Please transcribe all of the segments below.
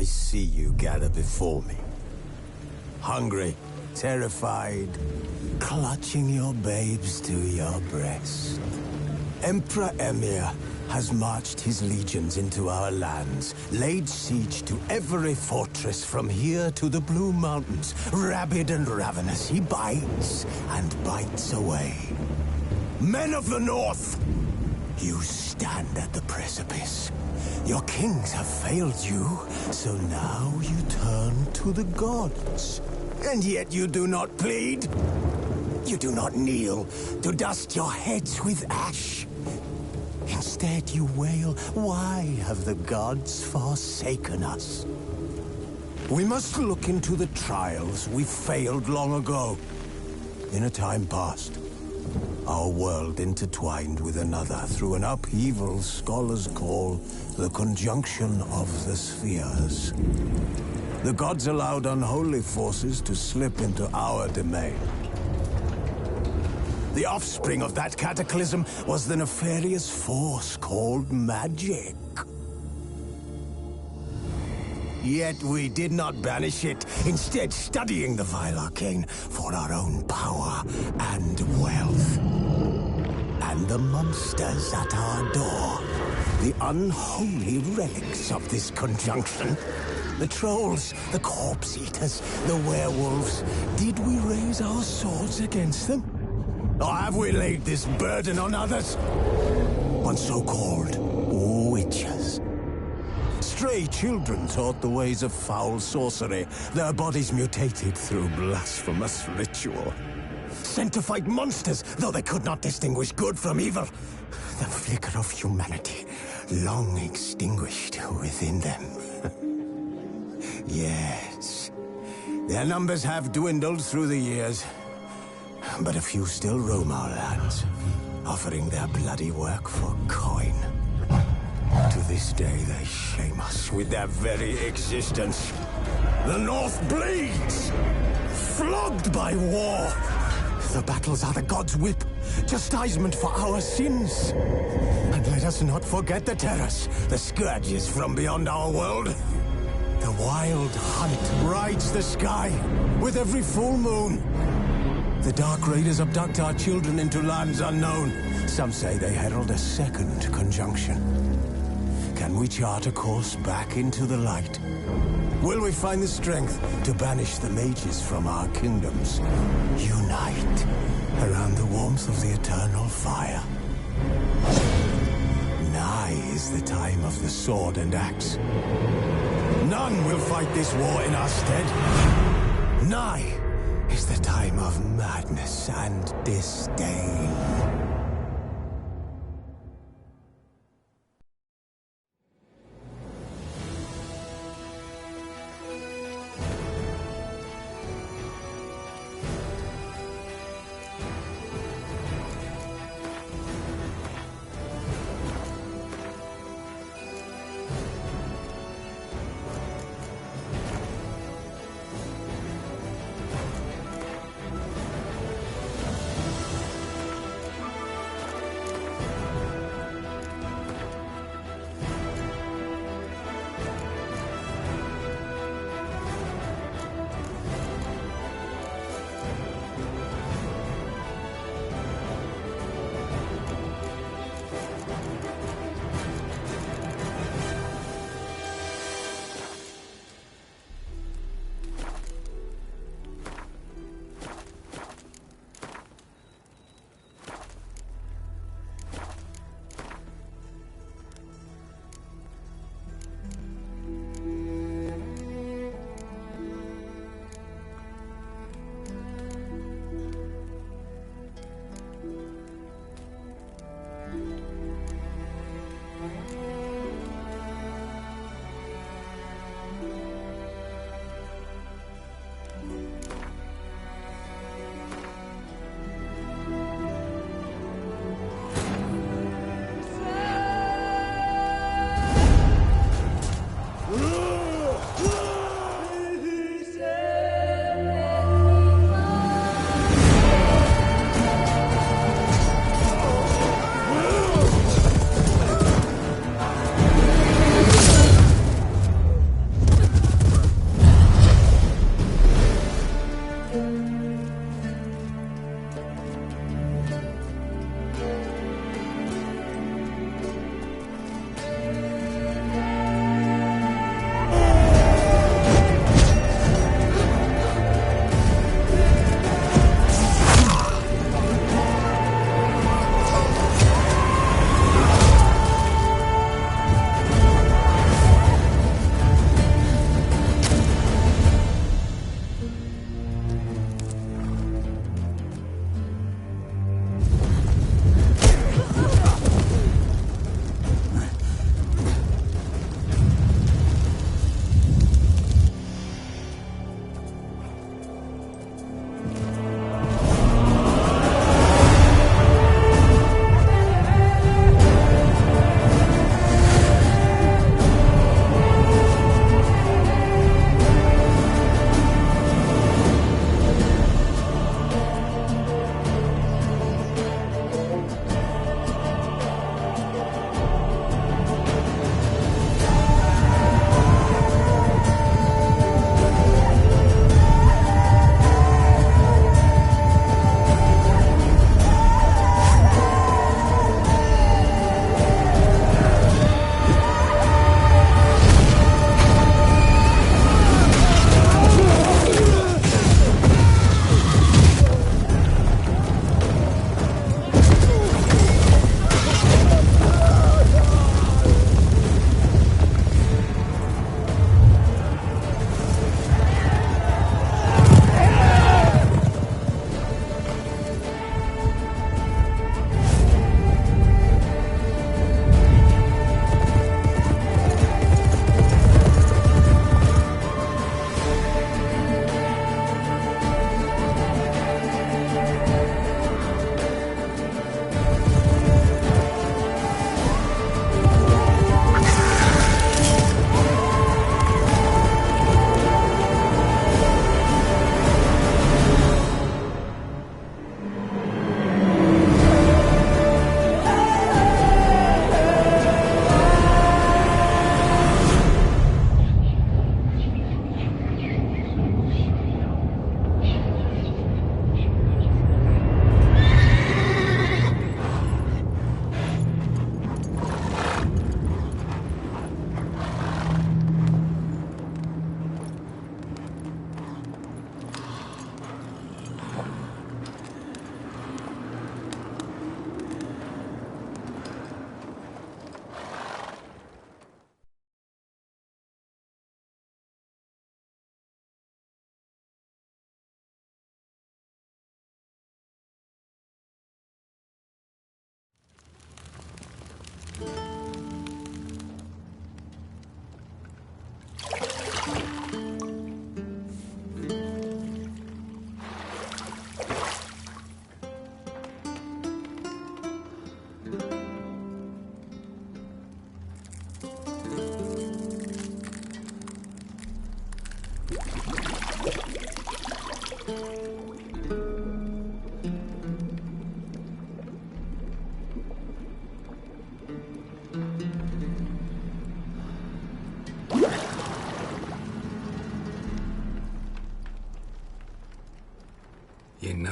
I see you gather before me. Hungry, terrified, clutching your babes to your breast. Emperor Emir has marched his legions into our lands, laid siege to every fortress from here to the Blue Mountains. Rabid and ravenous, he bites and bites away. Men of the North, you stand at the precipice. Your kings have failed you, so now you turn to the gods. And yet you do not plead. You do not kneel to dust your heads with ash. Instead you wail, why have the gods forsaken us? We must look into the trials we failed long ago. In a time past, our world intertwined with another through an upheaval scholars call the conjunction of the spheres. The gods allowed unholy forces to slip into our domain. The offspring of that cataclysm was the nefarious force called magic. Yet we did not banish it, instead studying the vile arcane for our own power and wealth. And the monsters at our door, the unholy relics of this conjunction. The trolls, the corpse-eaters, the werewolves. Did we raise our swords against them? Or have we laid this burden on others? On so-called witches. Stray children taught the ways of foul sorcery, their bodies mutated through blasphemous ritual. Sent to fight monsters, though they could not distinguish good from evil. The flicker of humanity, long extinguished within them. Yes, their numbers have dwindled through the years, but a few still roam our lands, offering their bloody work for coin. To this day, they shame us with their very existence. The North bleeds, flogged by war. The battles are the gods' whip, chastisement for our sins. And let us not forget the terrors, the scourges from beyond our world. The wild hunt rides the sky with every full moon. The Dark Raiders abduct our children into lands unknown. Some say they herald a second conjunction. Can we chart a course back into the light? Will we find the strength to banish the mages from our kingdoms? Unite around the warmth of the eternal fire. Nigh is the time of the sword and axe. None will fight this war in our stead. Nigh is the time of madness and disdain.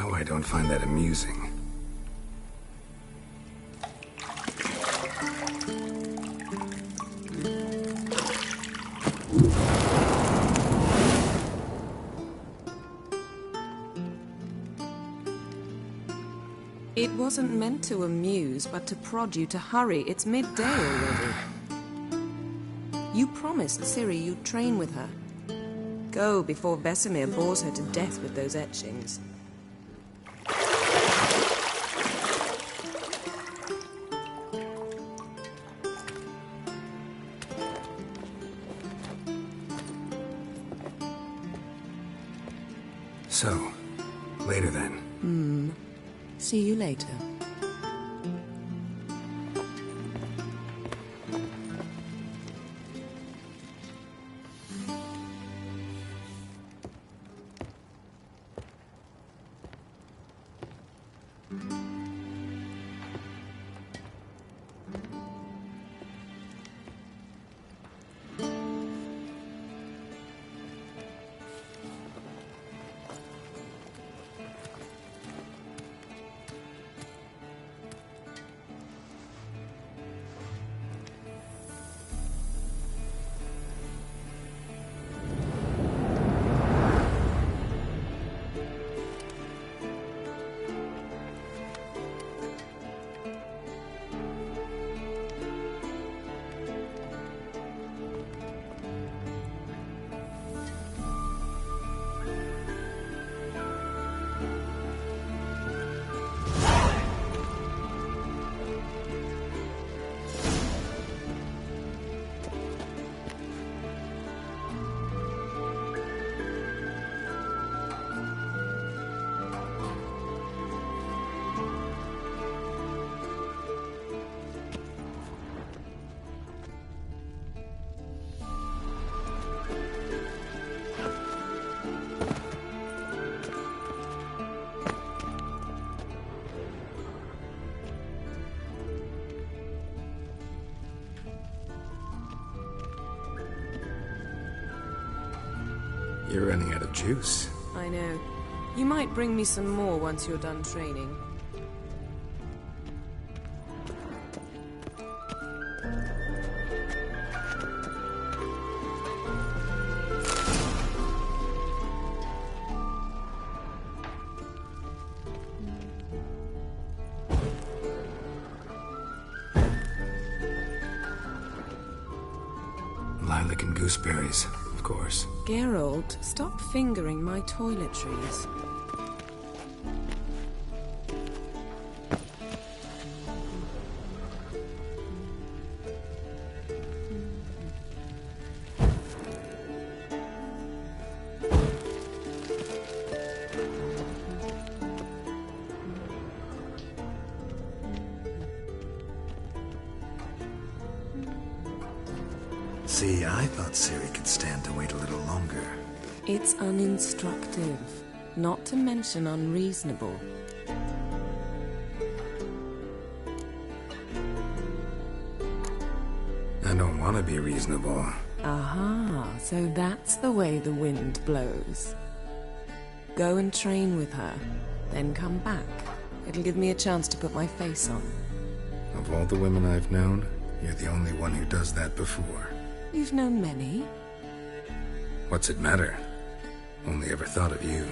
know I don't find that amusing. It wasn't meant to amuse, but to prod you to hurry. It's midday already. You promised Ciri you'd train with her. Go before Vesemir bores her to death with those etchings. So, later then. See you later. You're running out of juice. I know. You might bring me some more once you're done training. Lilac and gooseberries, of course. Geralt, stop fingering my toiletries. See, I thought Ciri could stand to wait a little longer. It's uninstructive, not to mention unreasonable. I don't want to be reasonable. Aha, so that's the way the wind blows. Go and train with her, then come back. It'll give me a chance to put my face on. Of all the women I've known, you're the only one who does that before. You've known many. What's it matter? Only ever thought of you.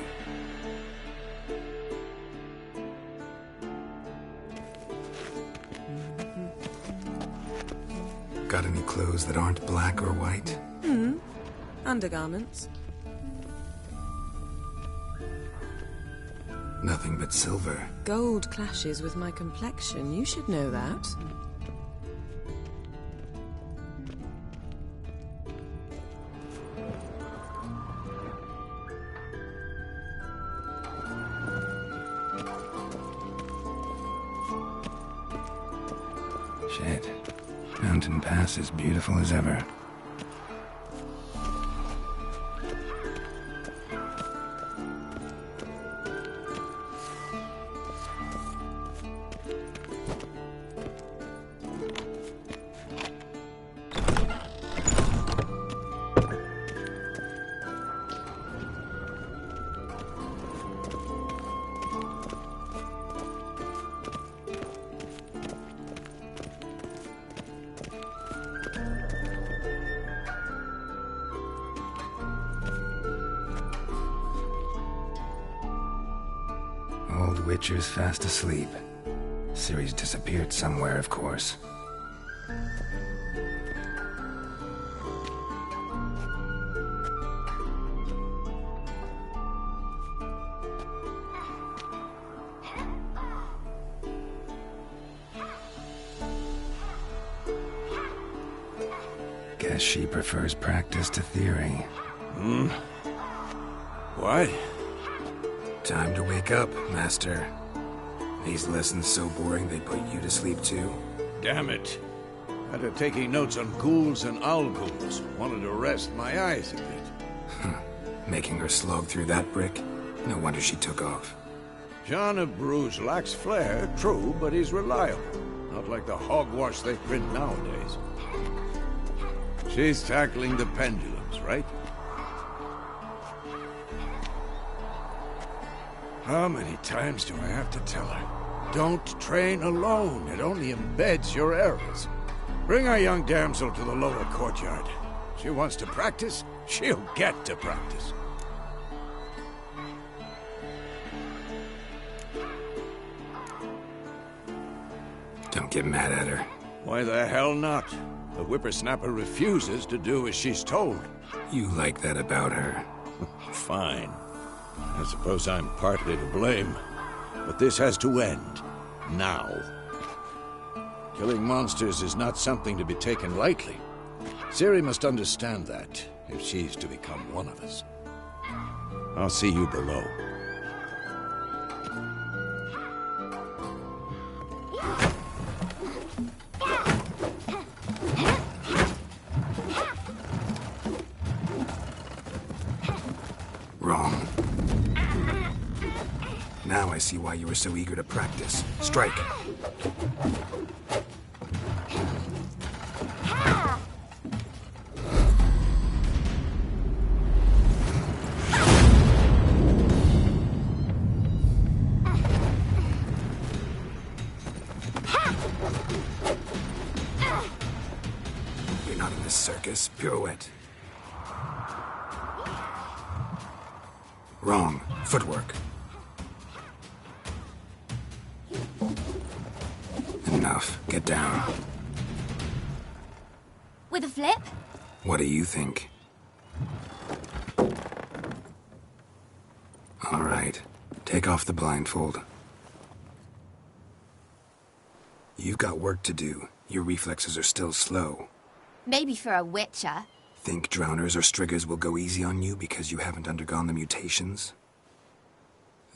Got any clothes that aren't black or white? Undergarments. Nothing but silver. Gold clashes with my complexion. You should know that. Shit. Mountain Pass is beautiful as ever. Witcher's fast asleep. Ciri's disappeared somewhere, of course. Guess she prefers practice to theory. What? Time to wake up, Master. These lessons so boring they put you to sleep too. Damn it. After taking notes on ghouls and owl ghouls, wanted to rest my eyes a bit. Making her slog through that brick? No wonder she took off. John of Bruges lacks flair, true, but he's reliable. Not like the hogwash they print nowadays. She's tackling the pendulums, right? How many times do I have to tell her? Don't train alone. It only embeds your errors. Bring our young damsel to the lower courtyard. She wants to practice, she'll get to practice. Don't get mad at her. Why the hell not? The whippersnapper refuses to do as she's told. You like that about her. Fine. I suppose I'm partly to blame. But this has to end. Now. Killing monsters is not something to be taken lightly. Ciri must understand that, if she's to become one of us. I'll see you below. Wrong. Now I see why you were so eager to practice. Strike. You're not in this circus. Pirouette. Wrong. Footwork. Enough. Get down. With a flip? What do you think? All right. Take off the blindfold. You've got work to do. Your reflexes are still slow. Maybe for a witcher. Think drowners or striggers will go easy on you because you haven't undergone the mutations?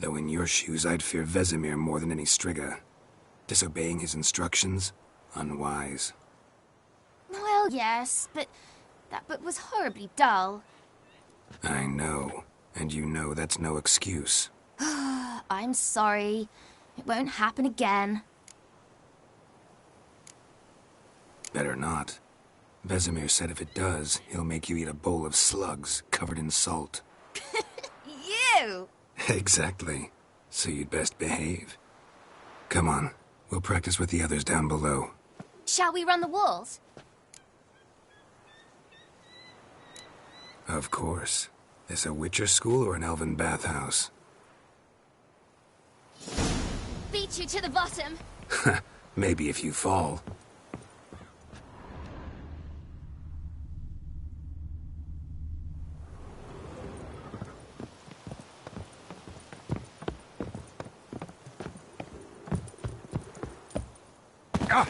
Though in your shoes, I'd fear Vesemir more than any strigger. Disobeying his instructions? Unwise. Well, yes, but that book was horribly dull. I know. And you know that's no excuse. I'm sorry. It won't happen again. Better not. Vesemir said if it does, he'll make you eat a bowl of slugs covered in salt. You! Exactly. So you'd best behave. Come on. We'll practice with the others down below. Shall we run the walls? Of course. This a Witcher school or an elven bathhouse? Beat you to the bottom. Maybe if you fall. Ah!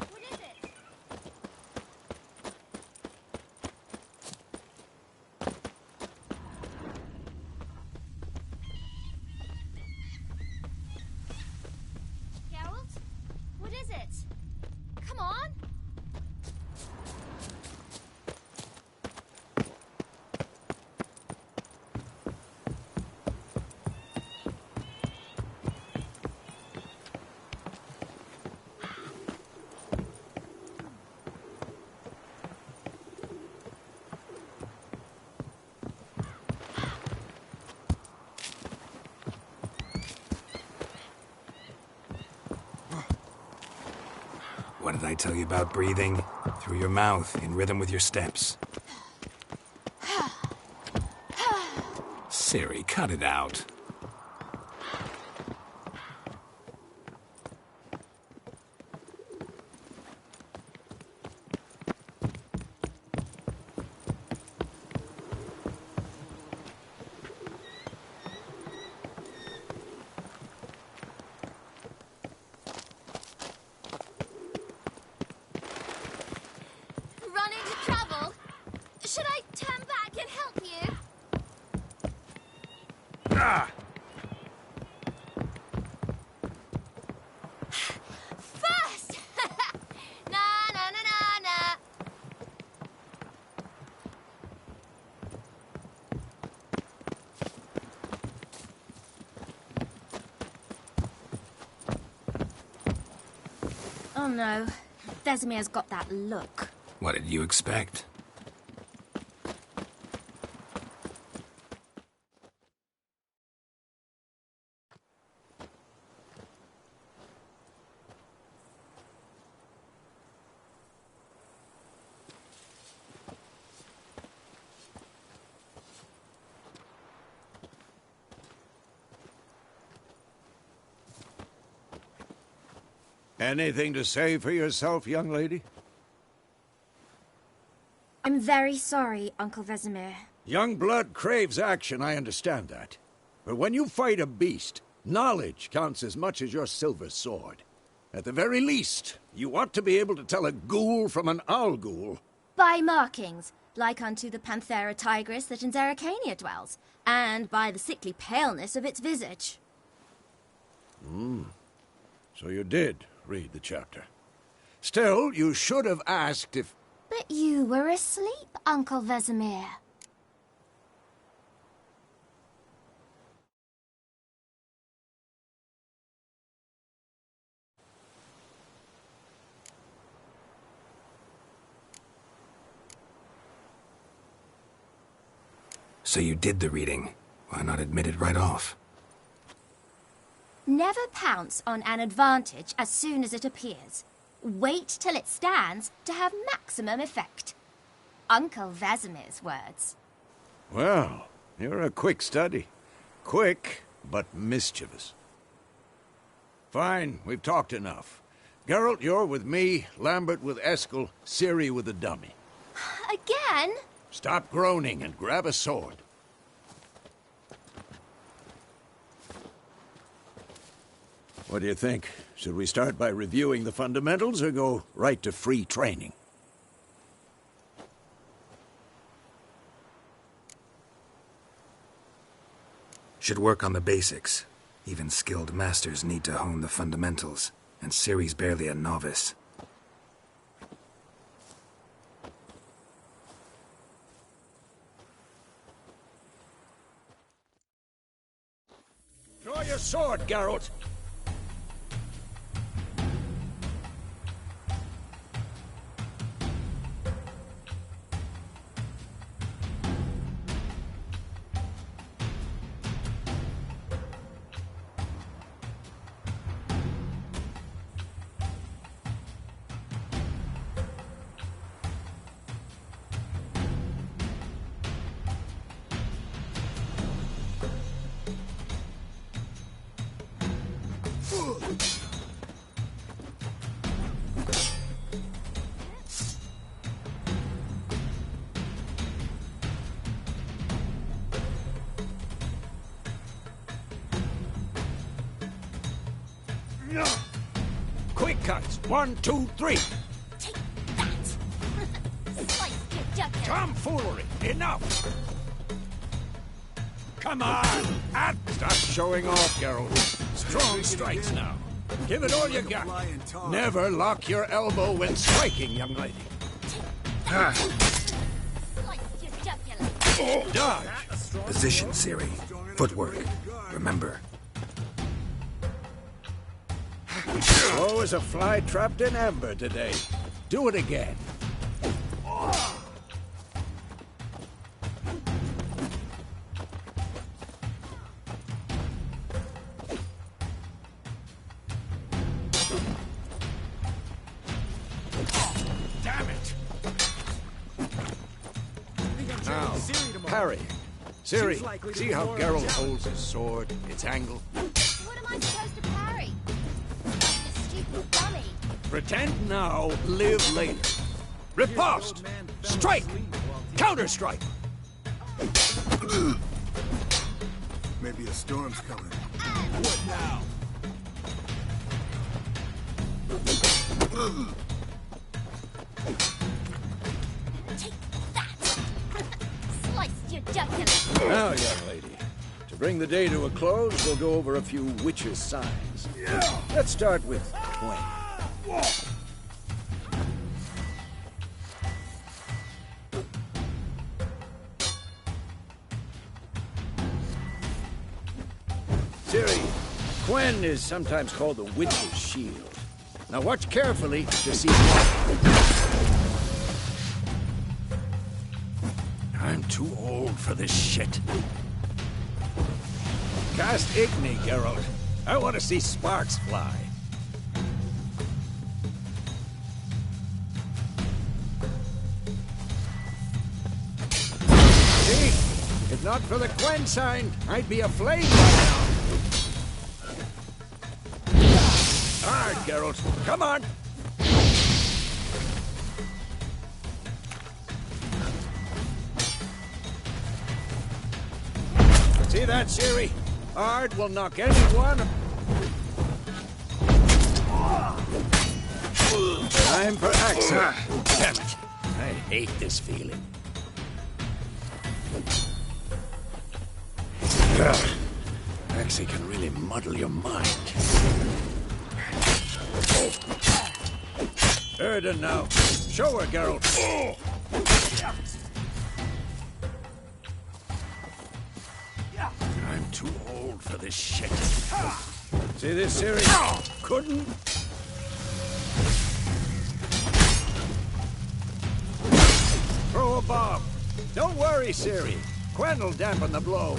What is it? Geralt? What is it? Come on! What did I tell you about breathing? Through your mouth, in rhythm with your steps. Ciri, cut it out. Run into trouble? Should I turn back and help you? Ah! First! Na na na na na. Oh no, Vesemir's got that look. What did you expect? Anything to say for yourself, young lady? I'm very sorry, Uncle Vesemir. Young blood craves action, I understand that. But when you fight a beast, knowledge counts as much as your silver sword. At the very least, you ought to be able to tell a ghoul from an owl ghoul. By markings, like unto the Panthera tigris that in Zerrikania dwells, and by the sickly paleness of its visage. So you did read the chapter. Still, you should have asked if... But you were asleep, Uncle Vesemir. So you did the reading. Why not admit it right off? Never pounce on an advantage as soon as it appears. Wait till it stands to have maximum effect. Uncle Vesemir's words. Well, you're a quick study. Quick, but mischievous. Fine, we've talked enough. Geralt, you're with me, Lambert with Eskel, Ciri with the dummy. Again? Stop groaning and grab a sword. What do you think? Should we start by reviewing the fundamentals or go right to free training? Should work on the basics. Even skilled masters need to hone the fundamentals, and Ciri's barely a novice. Draw your sword, Geralt! Quick cuts. 1, 2, 3. Take that! Slice your jugular. Tomfoolery! Enough! Come on! Stop showing off, Geralt. Strong strikes now. Give it all you got. Never lock your elbow when striking, young lady. Slice your jugular. Dodge! Position, Ciri. Footwork. Remember. Slow as a fly trapped in amber today. Do it again. Damn it! parry. Ciri, see how Geralt holds his sword, its angle? What am I supposed to parry? Like a stupid dummy. Pretend now, live later. Riposte! Strike! Counter-strike! Maybe a storm's coming. What now? Take that! Sliced your jugular. Now, young lady, to bring the day to a close, we'll go over a few witches' signs. Let's start with Gwen. Ciri, Gwen is sometimes called the Witch's Shield. Now watch carefully to see I'm too old for this shit. Cast Igni, Geralt. I want to see sparks fly. See? If not for the Gwen sign, I'd be aflame by now. Hard, Geralt. Come on. See that, Ciri? Ard will knock anyone. Time for action. Damn it. I hate this feeling. Axie can really muddle your mind. Erden now. Show her, Geralt. I'm too old for this shit. See this, Ciri? Couldn't. Throw a bomb. Don't worry, Ciri. Gwen will dampen the blow.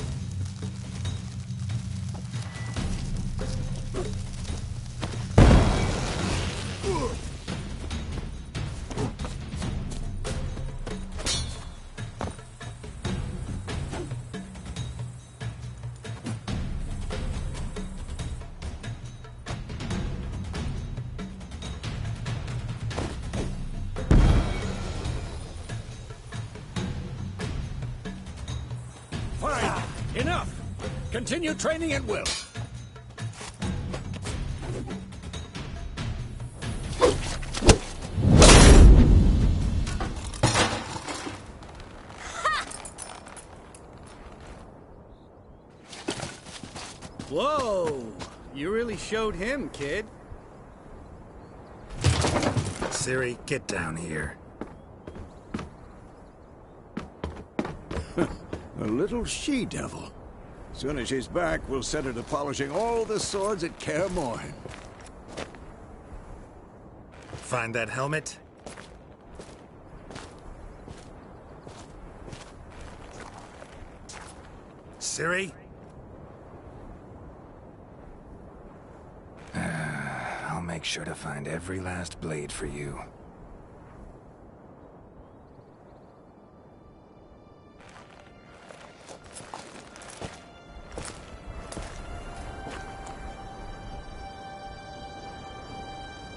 Fine. Enough. Continue training at will. Whoa! You really showed him, kid. Ciri, get down here. A little she-devil. Soon as she's back, we'll set her to polishing all the swords at Kaer Morhen. Find that helmet? Ciri? I'll make sure to find every last blade for you.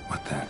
What the?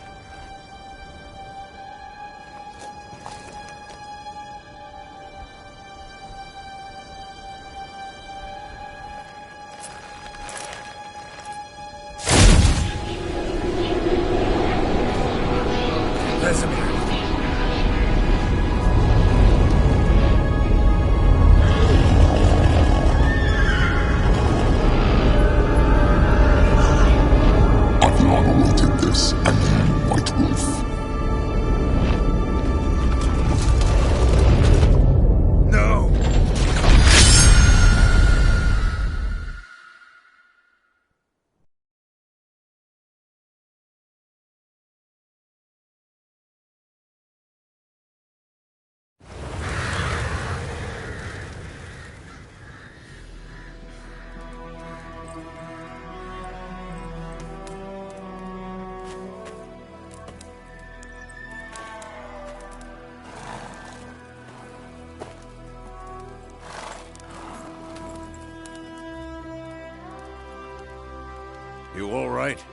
You all right?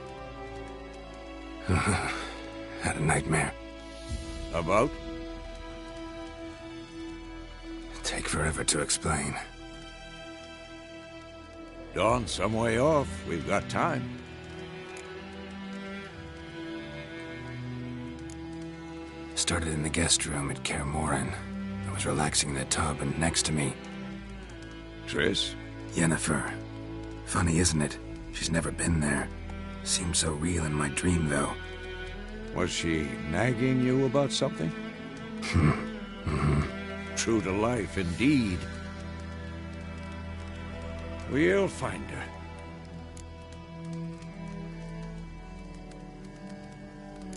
Had a nightmare. About? Take forever to explain. Dawn's some way off. We've got time. Started in the guest room at Kaer Morhen. I was relaxing in the tub, and next to me, Triss? Yennefer. Funny, isn't it? She's never been there. Seemed so real in my dream, though. Was she nagging you about something? True to life, indeed. We'll find her.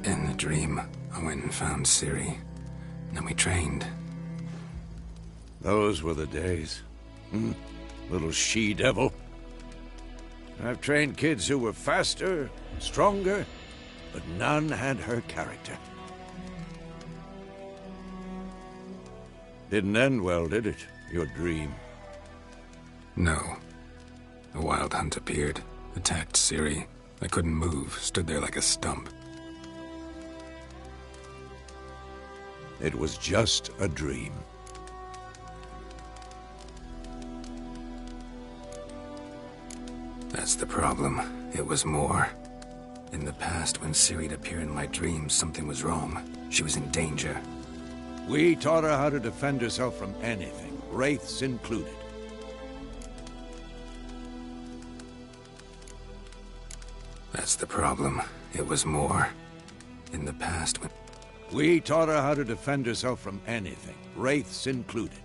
In the dream, I went and found Ciri. Then we trained. Those were the days. Little she-devil. I've trained kids who were faster, stronger, but none had her character. Didn't end well, did it? Your dream? No. A wild hunt appeared, attacked Ciri. I couldn't move, stood there like a stump. It was just a dream. That's the problem. It was more. In the past, when Ciri'd appear in my dreams, something was wrong. She was in danger. We taught her how to defend herself from anything, wraiths included. That's the problem. It was more. In the past, when... We taught her how to defend herself from anything, wraiths included.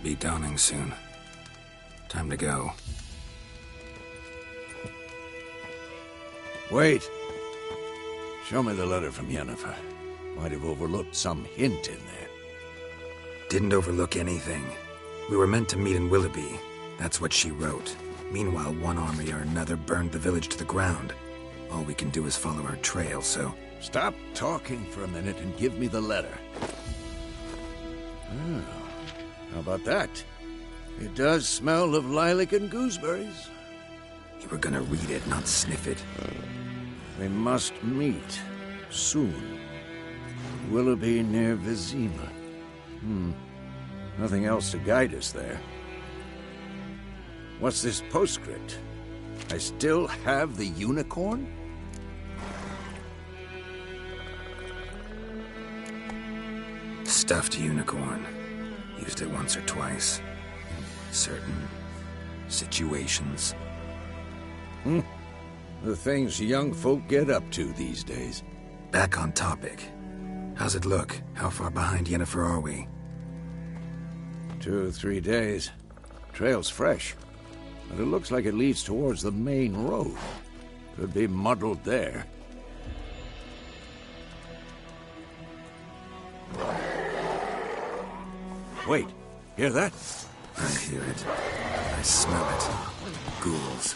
Be dawning soon. Time to go. Wait. Show me the letter from Yennefer. Might have overlooked some hint in there. Didn't overlook anything. We were meant to meet in Willoughby. That's what she wrote. Meanwhile, one army or another burned the village to the ground. All we can do is follow her trail, so... Stop talking for a minute and give me the letter. Oh, how about that? It does smell of lilac and gooseberries. You were gonna read it, not sniff it. We must meet. Soon. Willoughby near Vizima. Nothing else to guide us there. What's this postscript? I still have the unicorn? Stuffed unicorn. Used it once or twice. In certain situations. The things young folk get up to these days. Back on topic. How's it look? How far behind Yennefer are we? 2 or 3 days. Trail's fresh. But it looks like it leads towards the main road. Could be muddled there. Wait, hear that? I hear it. I smell it. Ghouls.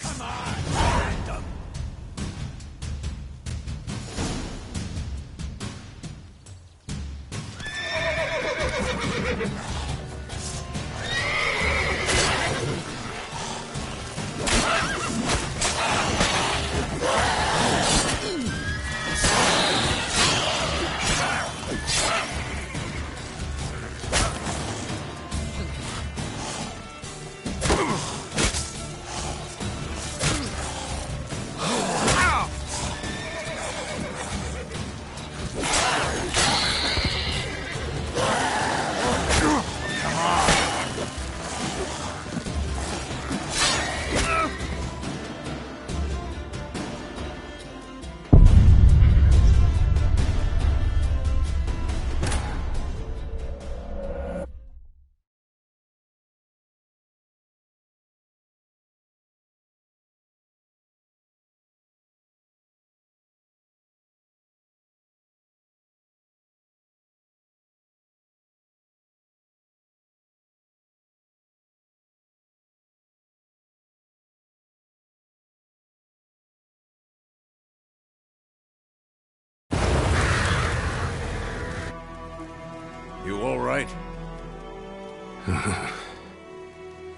You all right?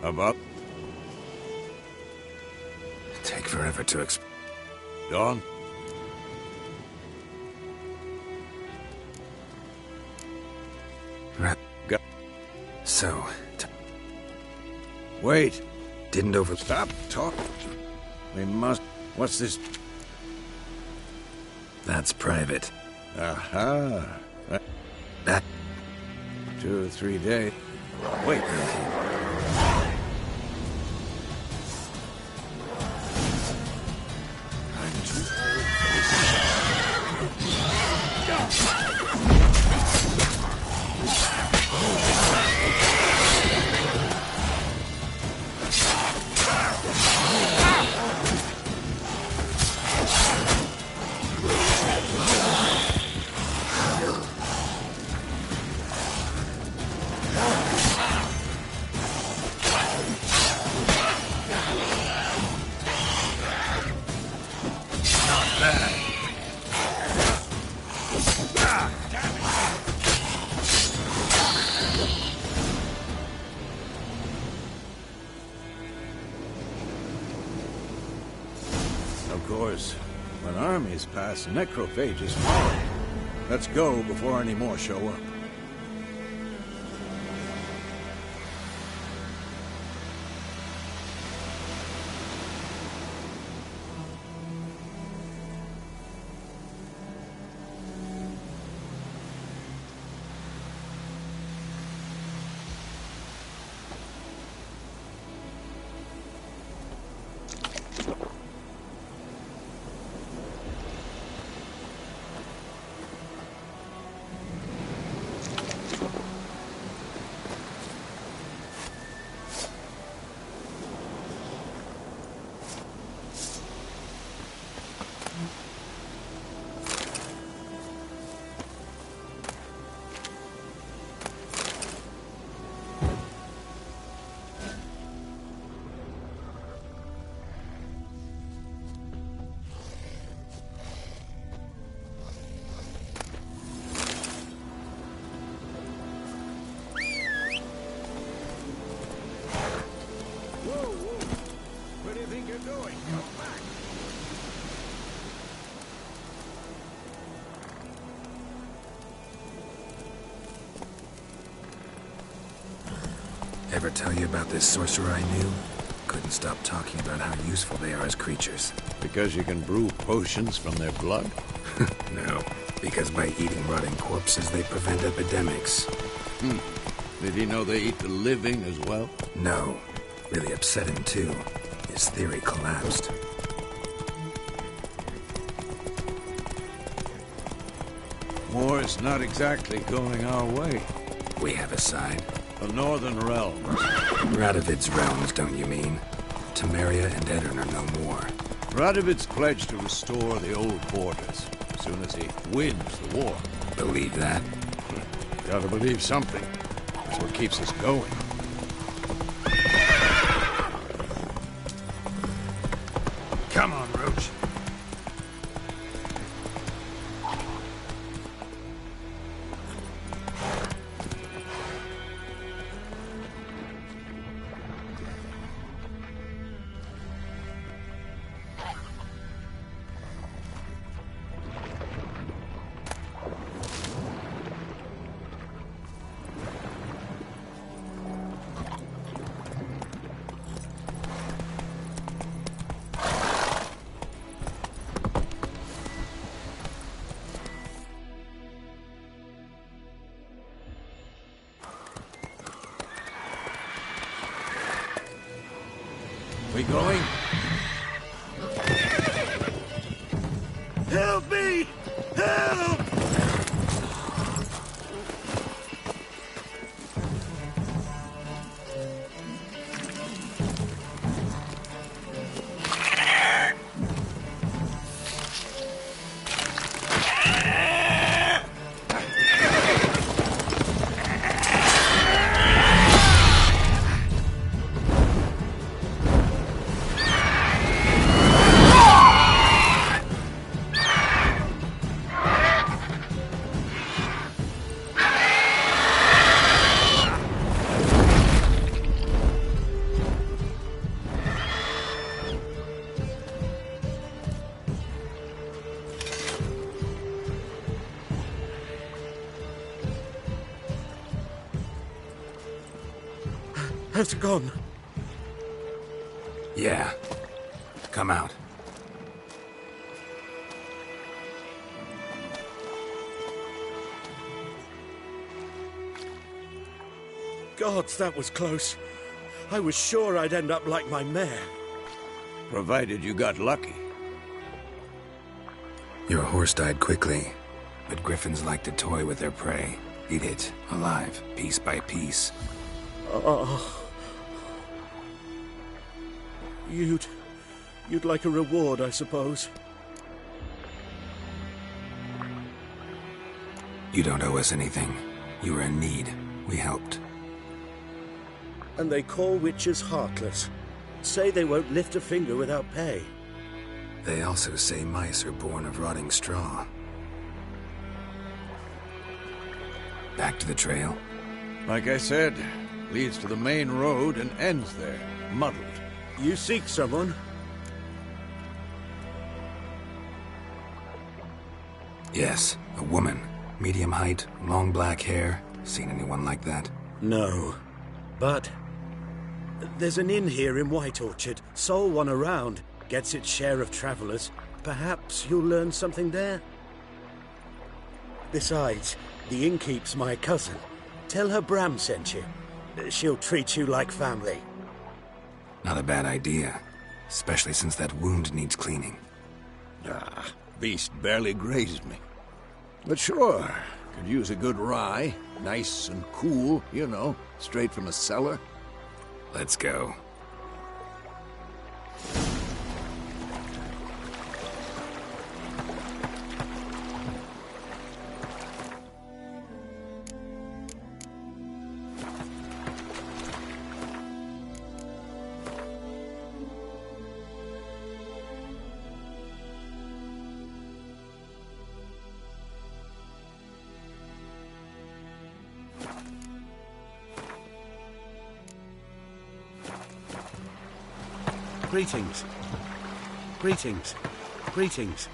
About? take forever to Dawn? Go. So, Wait. didn't over... Stop talking. We must... What's this? That's private. Aha. That... 2 or 3 days. Wait. I'm too old for Of course, when armies pass, necrophages follow. Let's go before any more show up. Where do you think you're going? Come back! Ever tell you about this sorcerer I knew? Couldn't stop talking about how useful they are as creatures. Because you can brew potions from their blood? No, because by eating rotting corpses, they prevent epidemics. Did he know they eat the living as well? No. Really upset him, too. His theory collapsed. War's not exactly going our way. We have a side. The Northern Realms. Radovid's realms, don't you mean? Temeria and Edirn are no more. Radovid's pledged to restore the old borders as soon as he wins the war. Believe that? Gotta believe something. That's what keeps us going. Come on, Roach. We going? Help me! Help! has gone. Yeah. Come out. Gods, that was close. I was sure I'd end up like my mare. Provided you got lucky. Your horse died quickly, but griffins like to toy with their prey. Eat it, alive, piece by piece. Oh. You'd like a reward, I suppose. You don't owe us anything. You were in need. We helped. And they call witches heartless. Say they won't lift a finger without pay. They also say mice are born of rotting straw. Back to the trail? Like I said, leads to the main road and ends there, muddled. You seek someone? Yes, a woman. Medium height, long black hair. Seen anyone like that? No. But there's an inn here in White Orchard. Sole one around. Gets its share of travelers. Perhaps you'll learn something there? Besides, the innkeep's my cousin. Tell her Bram sent you. She'll treat you like family. Not a bad idea. Especially since that wound needs cleaning. Ah, beast barely grazed me. But sure, could use a good rye. Nice and cool, you know, straight from a cellar. Let's go. Greetings. Greetings. Greetings.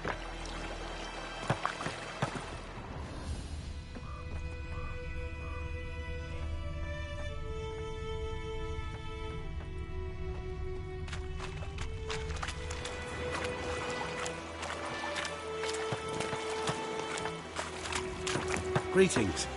Greetings.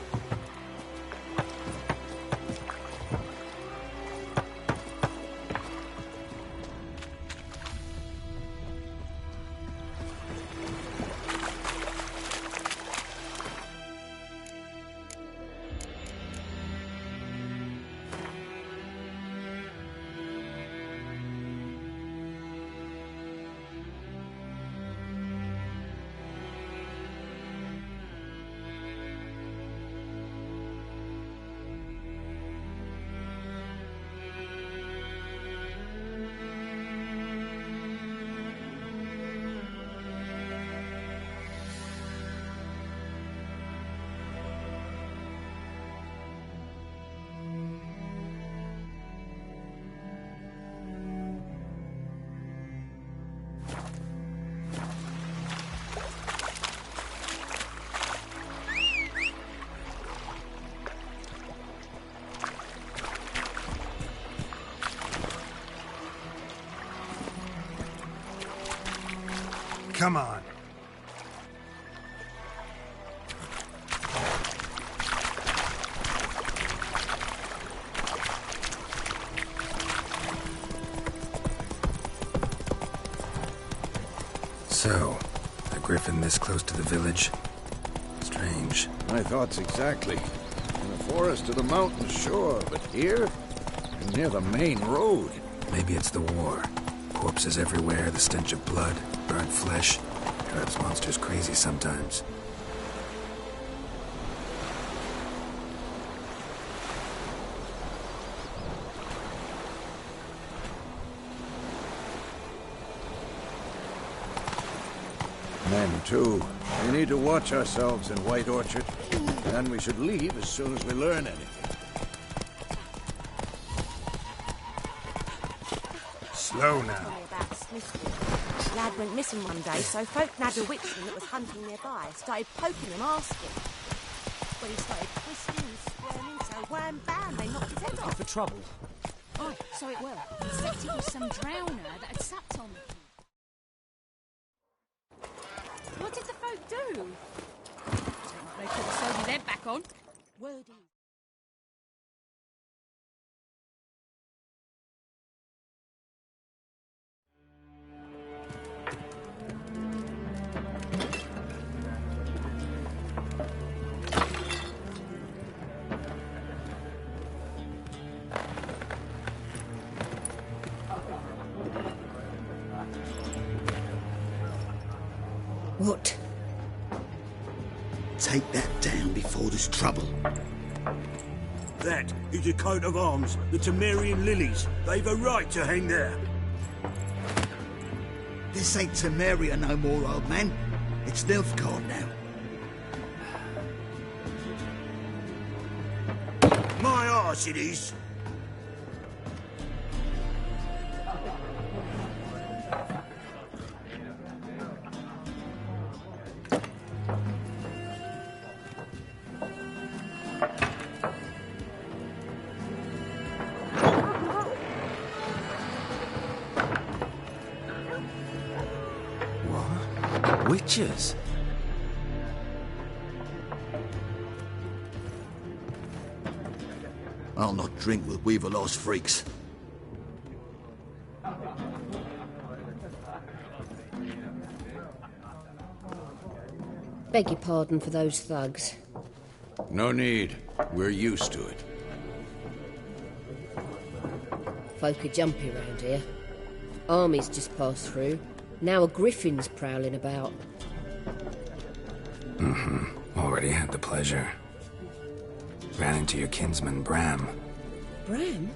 Come on. So, a griffin this close to the village? Strange. My thoughts exactly. In the forest to the mountains, sure, but here? Near the main road. Maybe it's the war. Corpses everywhere, the stench of blood, burnt flesh. Drives monsters crazy sometimes. Men, too. We need to watch ourselves in White Orchard. And we should leave as soon as we learn anything. Slow now. Lad went missing one day, so folk nabbed a witchman that was hunting nearby. Started poking him, asking. But he started twisting and squirming, so wham bam, they knocked his head off. For trouble. Aye, so it will. Except it was some drowner that had sucked on the key. What did the folk do? Don't like they could have sewed his head back on. Word is... What? Take that down before there's trouble. That is a coat of arms, the Temerian lilies. They've a right to hang there. This ain't Temeria no more, old man. It's Nilfgaard now. My arse it is. Witches? I'll not drink with Weaverlost freaks. Beg your pardon for those thugs. No need. We're used to it. Folk are jumpy round here. Armies just passed through. Now a griffin's prowling about. Already had the pleasure. Ran into your kinsman, Bram. Bram?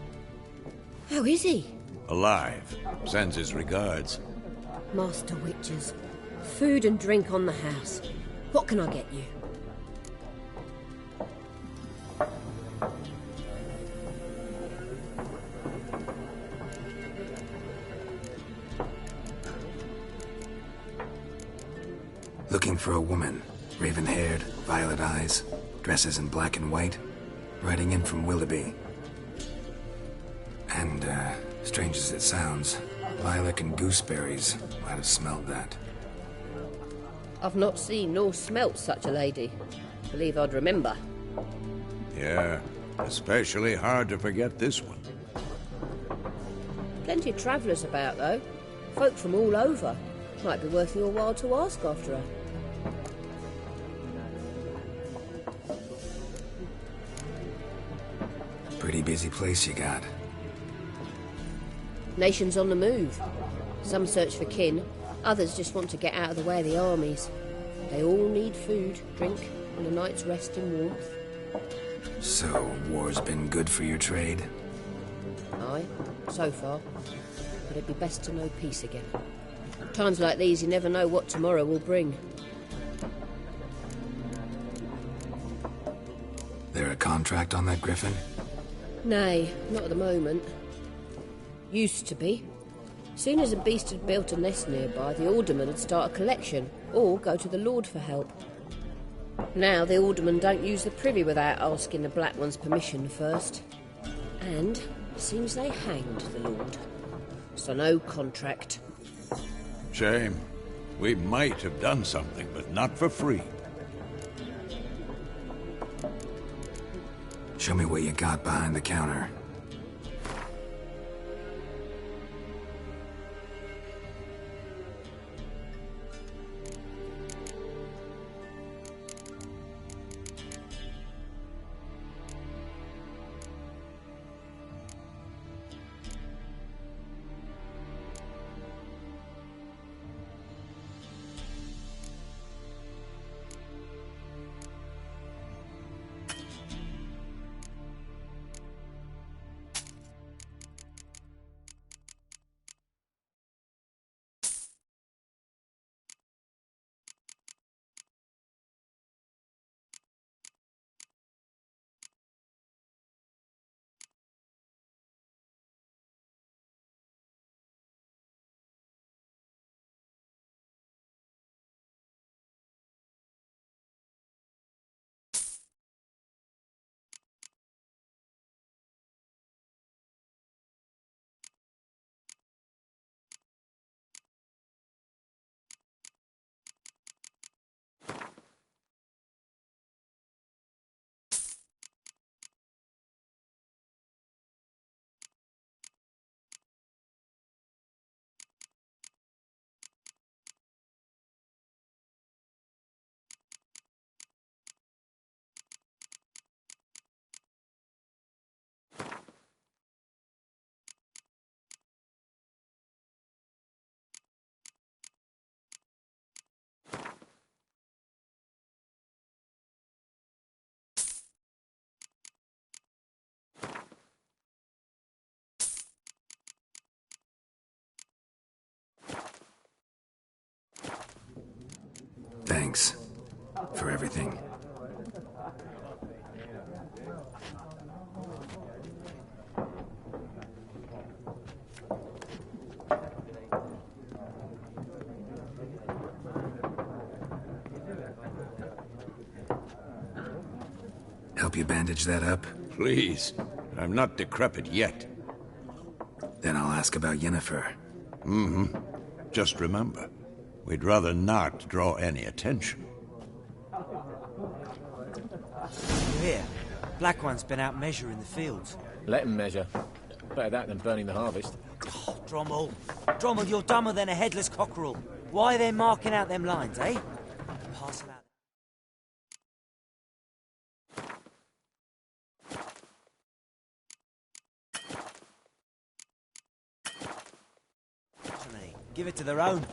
How is he? Alive. Sends his regards. Master Witches. Food and drink on the house. What can I get you? Looking for a woman. Raven-haired, violet eyes, dresses in black and white. Riding in from Willoughby. And, strange as it sounds, lilac and gooseberries might have smelled that. I've not seen nor smelt such a lady. Believe I'd remember. Yeah, especially hard to forget this one. Plenty of travellers about, though. Folk from all over. Might be worth your while to ask after her. Pretty busy place you got. Nations on the move. Some search for kin, others just want to get out of the way of the armies. They all need food, drink, and a night's rest in warmth. So, war's been good for your trade? Aye, so far. But it'd be best to know peace again. Times like these, you never know what tomorrow will bring. There a contract on that griffin? Nay, not at the moment. Used to be. Soon as a beast had built a nest nearby, the alderman would start a collection, or go to the Lord for help. Now the aldermen don't use the privy without asking the Black One's permission first. And it seems they hanged the Lord. So no contract. Shame. We might have done something, but not for free. Show me what you got behind the counter. Thanks for everything. Help you bandage that up? Please. I'm not decrepit yet. Then I'll ask about Yennefer. Mm-hmm. Just remember, we'd rather not draw any attention. Here, Black One's been out measuring the fields. Let him measure. Better that than burning the harvest. Oh, Drommel. Drommel, you're dumber than a headless cockerel. Why are they marking out them lines, eh? Pass them out. Give it to their own.